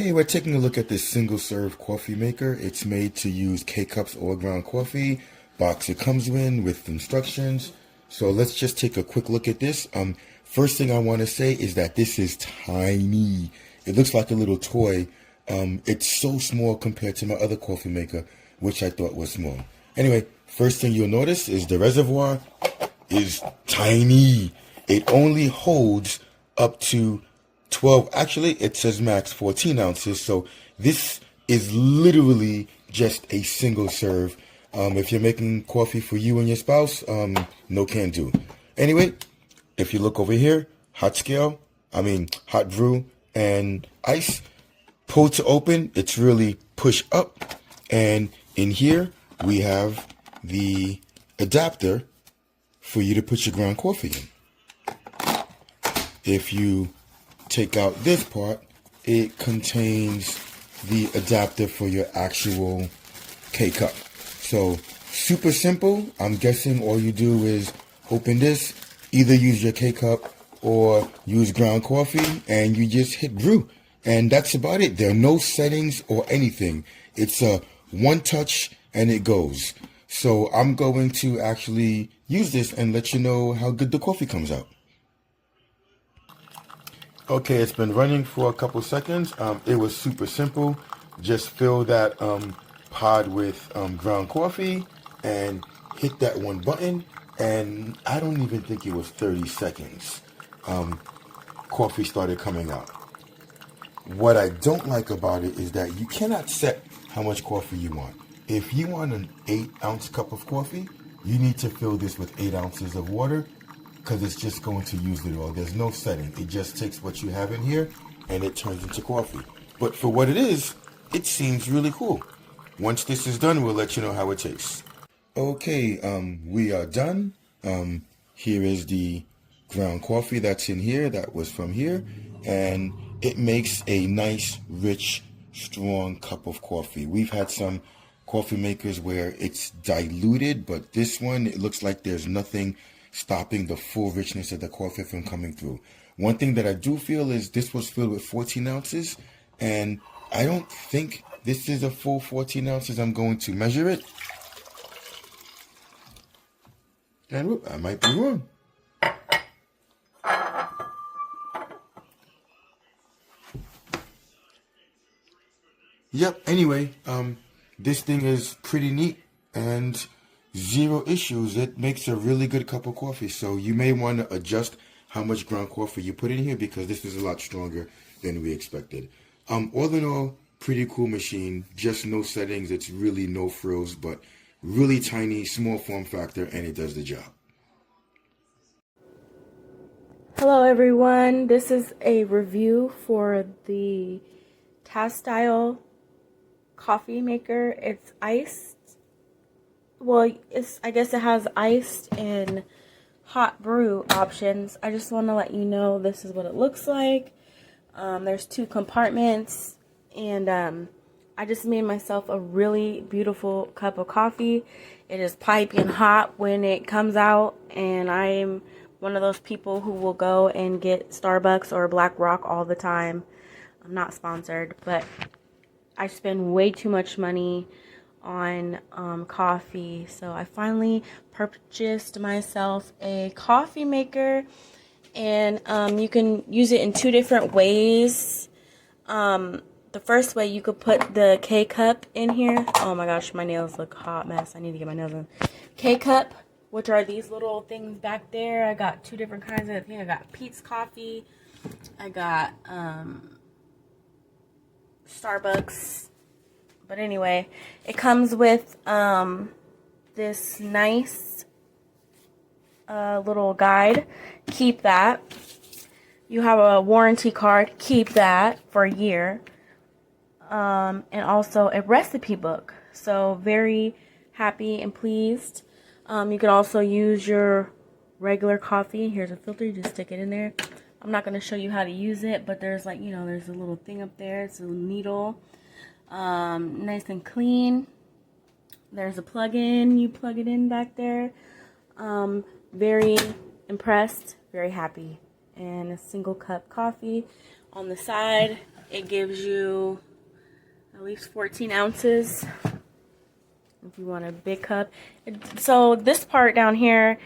Hey, we're taking a look at this single-serve coffee maker. It's made to use K-cups or ground coffee. Box it comes in with instructions. So let's just take a quick look at this. First thing I want to say is that this is tiny. It looks like a little toy. It's so small compared to my other coffee maker, which I thought was small. Anyway, first thing you'll notice is the reservoir is tiny. It only holds up to 12, actually it says max 14 ounces, so this is literally just a single serve. If you're making coffee for you and your spouse, no can do. Anyway, if you look over here, hot brew and ice, pull to open, it's really push up, and in here we have the adapter for you to put your ground coffee in. If you take out this part, it contains the adapter for your actual K-cup. So super simple. I'm guessing all you do is open this, either use your K-cup or use ground coffee, and you just hit brew. And that's about it. There are no settings or anything. It's a one touch and it goes. So I'm going to actually use this and let you know how good the coffee comes out. Okay, it's been running for a couple seconds. It was super simple. Just fill that pod with ground coffee and hit that one button. And I don't even think it was 30 seconds. Coffee started coming out. What I don't like about it is that you cannot set how much coffee you want. If you want an 8-ounce cup of coffee, you need to fill this with 8 ounces of water, because it's just going to use it all. There's no setting. It just takes what you have in here and it turns into coffee. But for what it is, it seems really cool. Once this is done, we'll let you know how it tastes. Okay, we are done. Here is the ground coffee that's in here. That was from here. And it makes a nice, rich, strong cup of coffee. We've had some coffee makers where it's diluted, but this one, it looks like there's nothing stopping the full richness of the coffee from coming through. One thing that I do feel is this was filled with 14 ounces, and I don't think this is a full 14 ounces. I'm going to measure it. And whoop, I might be wrong. Yep, anyway, this thing is pretty neat and zero issues. It makes a really good cup of coffee. So you may want to adjust how much ground coffee you put in here, because this is a lot stronger than we expected. All in all, pretty cool machine. Just no settings. It's really no frills, but really tiny, small form factor, and it does the job. Hello everyone, this is a review for the Tastyle coffee maker. It's iced. Well, I guess it has iced and hot brew options. I just want to let you know this is what it looks like. There's 2 compartments, and I just made myself a really beautiful cup of coffee. It is piping hot when it comes out, and I'm one of those people who will go and get Starbucks or Black Rock all the time. I'm not sponsored, but I spend way too much money on coffee. So I finally purchased myself a coffee maker, and you can use it in 2 different ways. The first way, you could put the K-cup in here. Oh my gosh, my nails look a hot mess. I need to get my nails done. K-cup, which are these little things back there. I got 2 different kinds of things. I got Pete's coffee. I got Starbucks. But anyway, it comes with this nice little guide. Keep that. You have a warranty card. Keep that for a year. And also a recipe book. So very happy and pleased. You can also use your regular coffee. Here's a filter. You just stick it in there. I'm not going to show you how to use it, but there's there's a little thing up there. It's a needle. Nice and clean. There's a plug-in. You plug it in back there. Very impressed. Very happy. And a single cup coffee. On the side, It gives you at least 14 ounces if you want a big cup. So this part down here,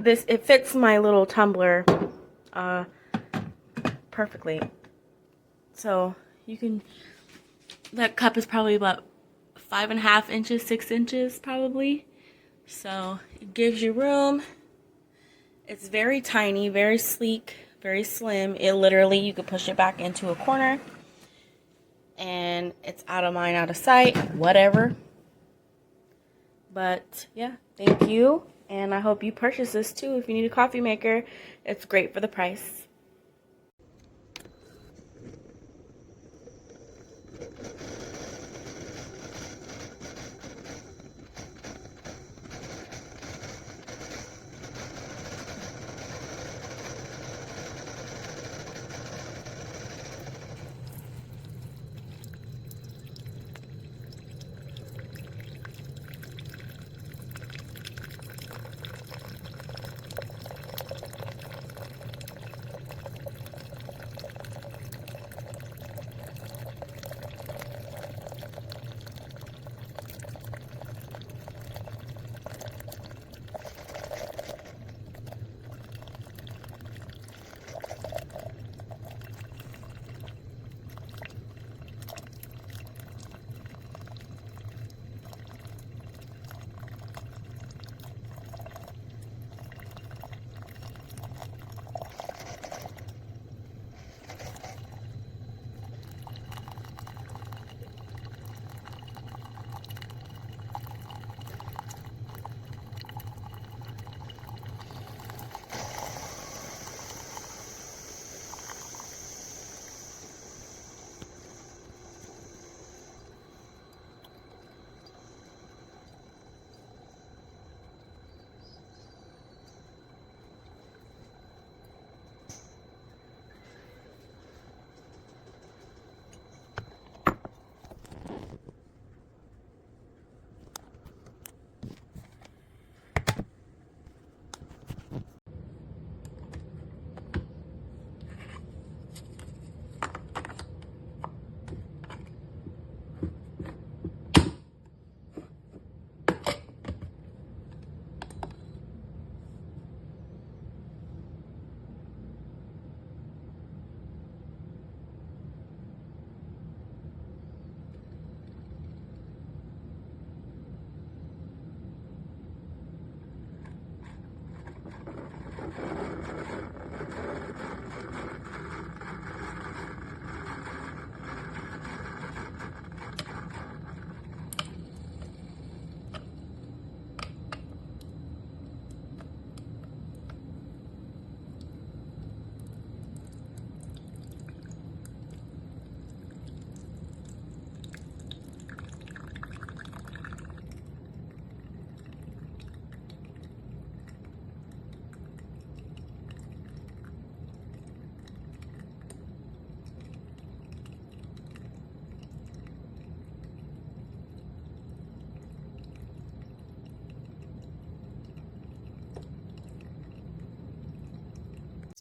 it fits my little tumbler perfectly. So you can, that cup is probably about 5.5 inches, 6 inches probably. So it gives you room. It's very tiny, very sleek, very slim. It literally, you could push it back into a corner and it's out of mind, out of sight, whatever. But yeah, thank you. And I hope you purchase this too. If you need a coffee maker, it's great for the price.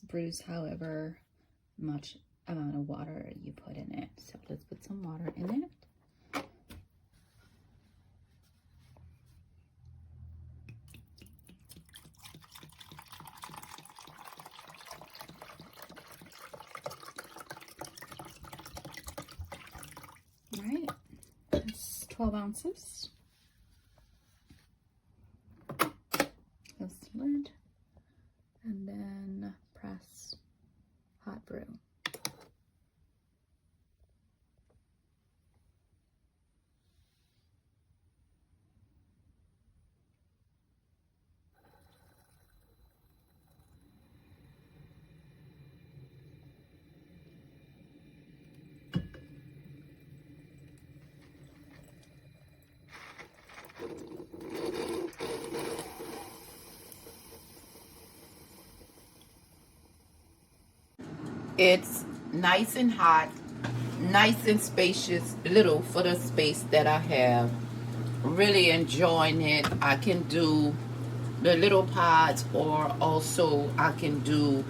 Brews however much amount of water you put in it. So let's put some water in it. All right, it's 12 ounces. Close the lid and then press hot brew. It's nice and hot, nice and spacious, little for the space that I have. Really enjoying it. I can do the little pods, or also I can do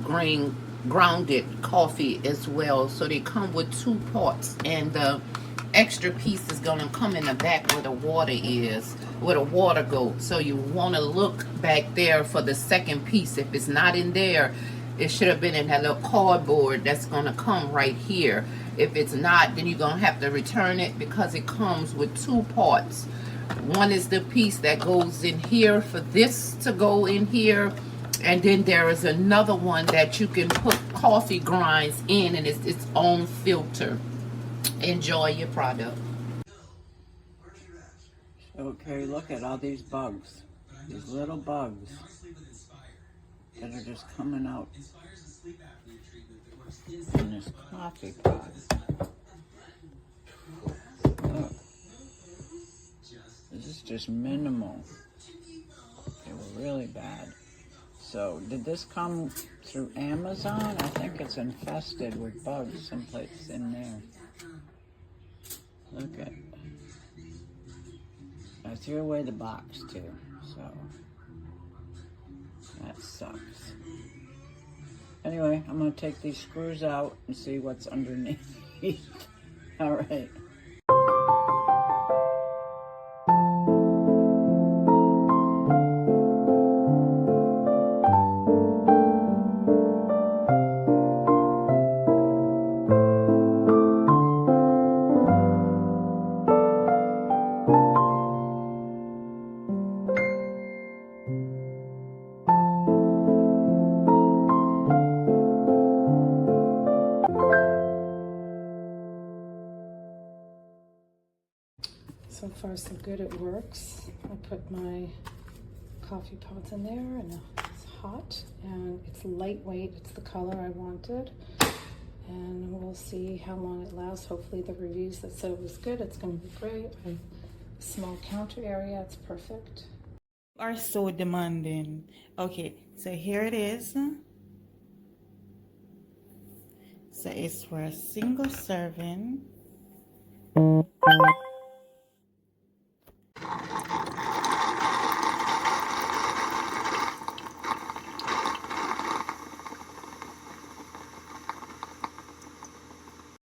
green grounded coffee as well. So they come with 2 pots, and the extra piece is gonna come in the back where the water is, where the water goes. So you want to look back there for the second piece. If it's not in there, it should have been in that little cardboard that's gonna come right here. If it's not, then you're gonna have to return it, because it comes with 2 parts. One is the piece that goes in here for this to go in here, and then there is another one that you can put coffee grinds in, and it's its own filter. Enjoy your product. Okay, look at all these bugs. These little bugs that are just coming out in this coffee pot. Look. This is just minimal. They were really bad. So, did this come through Amazon? I think it's infested with bugs someplace in there. Look at. I threw away the box too, so that sucks. Anyway, I'm gonna take these screws out and see what's underneath. All right. So far so good, it works. I put my coffee pots in there and it's hot and it's lightweight. It's the color I wanted. And we'll see how long it lasts. Hopefully the reviews that said it was good, it's gonna be great. A small counter area, it's perfect. Are so demanding. Okay, so here it is. So it's for a single serving.